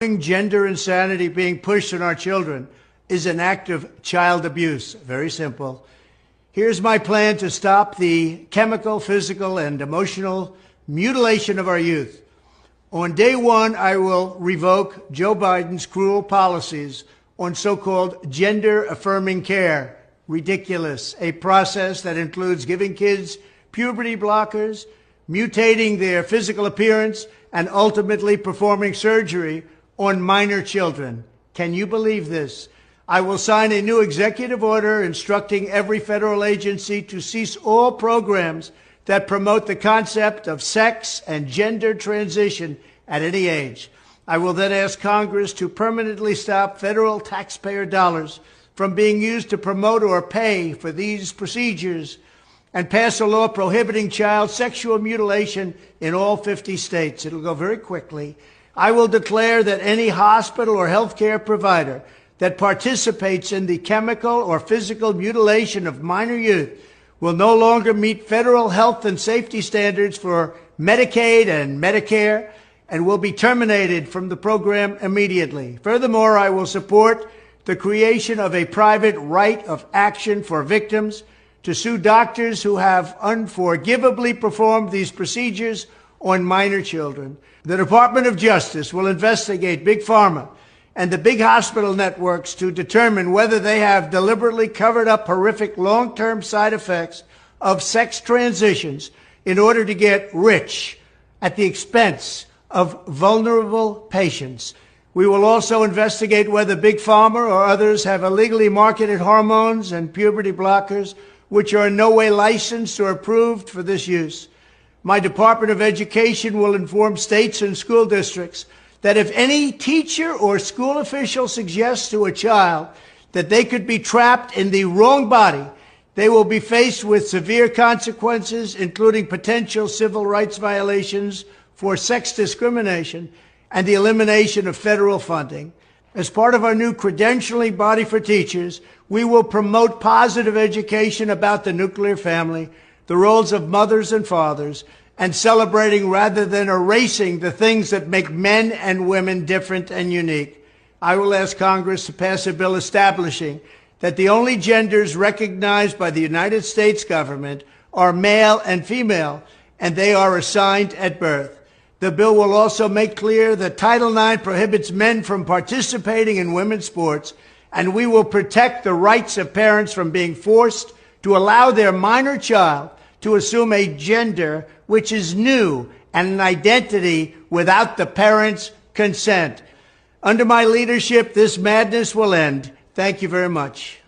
Gender insanity being pushed on our children is an act of child abuse. Very simple. Here's my plan to stop the chemical, physical, and emotional mutilation of our youth. On day one, I will revoke Joe Biden's cruel policies on so-called gender-affirming care. Ridiculous. A process that includes giving kids puberty blockers, mutating their physical appearance, and ultimately performing surgery on minor children. Can you believe this? I will sign a new executive order instructing every federal agency to cease all programs that promote the concept of sex and gender transition at any age. I will then ask Congress to permanently stop federal taxpayer dollars from being used to promote or pay for these procedures and pass a law prohibiting child sexual mutilation in all 50 states. It'll go very quickly. I will declare that any hospital or healthcare provider that participates in the chemical or physical mutilation of minor youth will no longer meet federal health and safety standards for Medicaid and Medicare and will be terminated from the program immediately. Furthermore, I will support the creation of a private right of action for victims to sue doctors who have unforgivably performed these procedures on minor children. The Department of Justice will investigate Big Pharma and the big hospital networks to determine whether they have deliberately covered up horrific long-term side effects of sex transitions in order to get rich at the expense of vulnerable patients. We will also investigate whether Big Pharma or others have illegally marketed hormones and puberty blockers which are in no way licensed or approved for this use. My Department of Education will inform states and school districts that if any teacher or school official suggests to a child that they could be trapped in the wrong body, they will be faced with severe consequences, including potential civil rights violations for sex discrimination and the elimination of federal funding. As part of our new credentialing body for teachers, we will promote positive education about the nuclear family, the roles of mothers and fathers, and celebrating rather than erasing the things that make men and women different and unique. I will ask Congress to pass a bill establishing that the only genders recognized by the United States government are male and female, and they are assigned at birth. The bill will also make clear that Title IX prohibits men from participating in women's sports, and we will protect the rights of parents from being forced to allow their minor child to assume a gender which is new and an identity without the parents' consent. Under my leadership, this madness will end. Thank you very much.